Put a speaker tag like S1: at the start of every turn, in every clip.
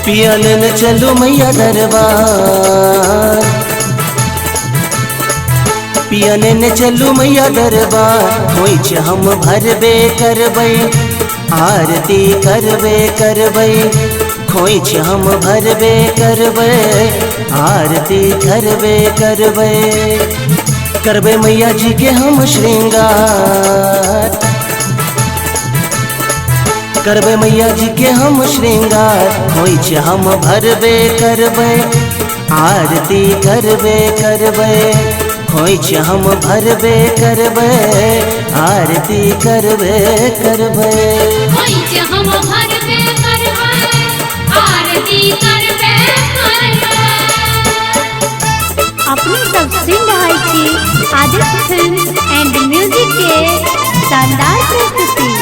S1: पिया लेने चलो मैया दरबार, पिया लेने चलो मैया दरबार। खोइच हम भरबे करबै, आरती करबे करबै। खोइच हम भरबे करबै, आरती करबे करबै। करबै मैया जी के हम श्रृंगार, करबै मैया जी के हम श्रृंगार। खोइच हम भरबे करबै, आरती करबे करबै। खोइच हम भरबे करबै, आरती करबे करबै।
S2: खोइच हम भरबे करबै, आरती करबे करबै।
S3: अपने सब सुन रहल छी आदित्य फिल्म एंड म्यूजिक के शानदार प्रस्तुति।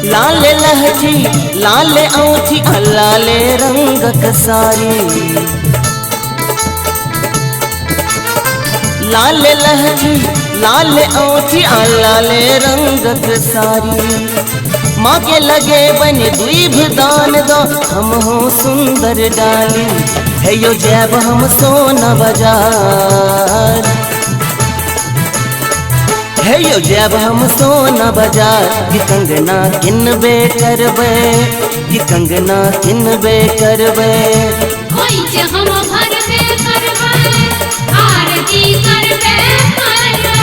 S1: लाल लहठी लाल औठी लाल रंगक सारी। लाल लहठी लाल औठी लाल रंगक सारी। माँ के लगे बन द्वीप दान दो, हम हो सुंदर डाली। है यो जैब हम सोना बाजार, है यो जैब हम सोना बाजार। ये कंगना किनबे करबै, ये कंगना किनबे करबै।
S2: खोइच हम भरबे करबै, आरती करबे करबै।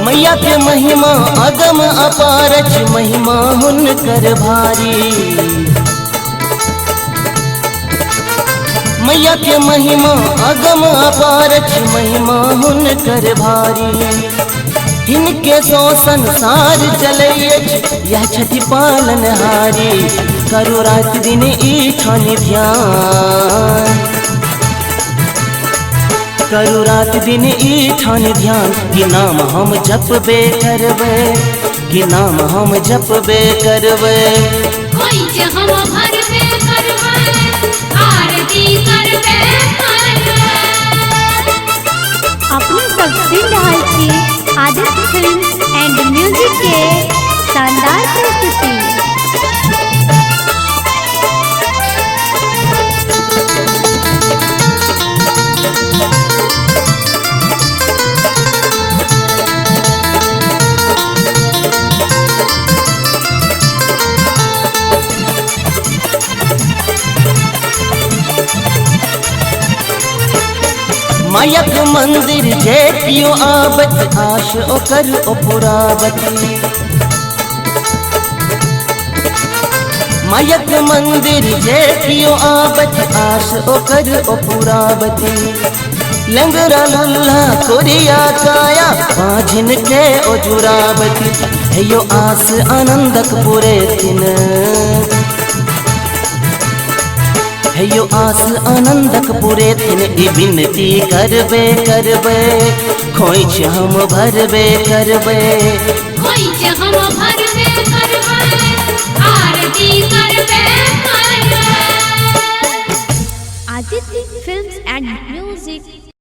S1: मैया के महिमा अगम अपारच, महिमा हुनकर भारी। मैया के महिमा अगम अपारच, महिमा हुनकर भारी। इनके सो संसार चलैछ, यह छठी पालनहारी। करो रात दिन ईठानी ध्यान, करू रात दिन ईठान ध्यान। कि नाम हम जपबे करबै, कि नाम हम जपबे करबै।
S2: खोइच हम भरबे करबै, आरती करबे करबै।
S3: अपने सब सुन रहल छी आदित्य फिल्म एंड म्यूजिक के शानदार प्रस्तुति।
S1: मायक मंदिर जे कियो आबत, आश ओकर पुराबती। मायक मंदिर जे कियो आबत, आश ओकर पुराबती। लंगरा लल्ला कोरिया काया, बाझिन के ओजुराबती। है यो आस आनंदक पुरे दिन, है यो आस आनंदक पुरे दिन। ई विनती करबे करबै, खोइच हम भरबे करबै।
S2: खोइच हम भरबे करबै, आरती करबे करबै।
S3: आदित्य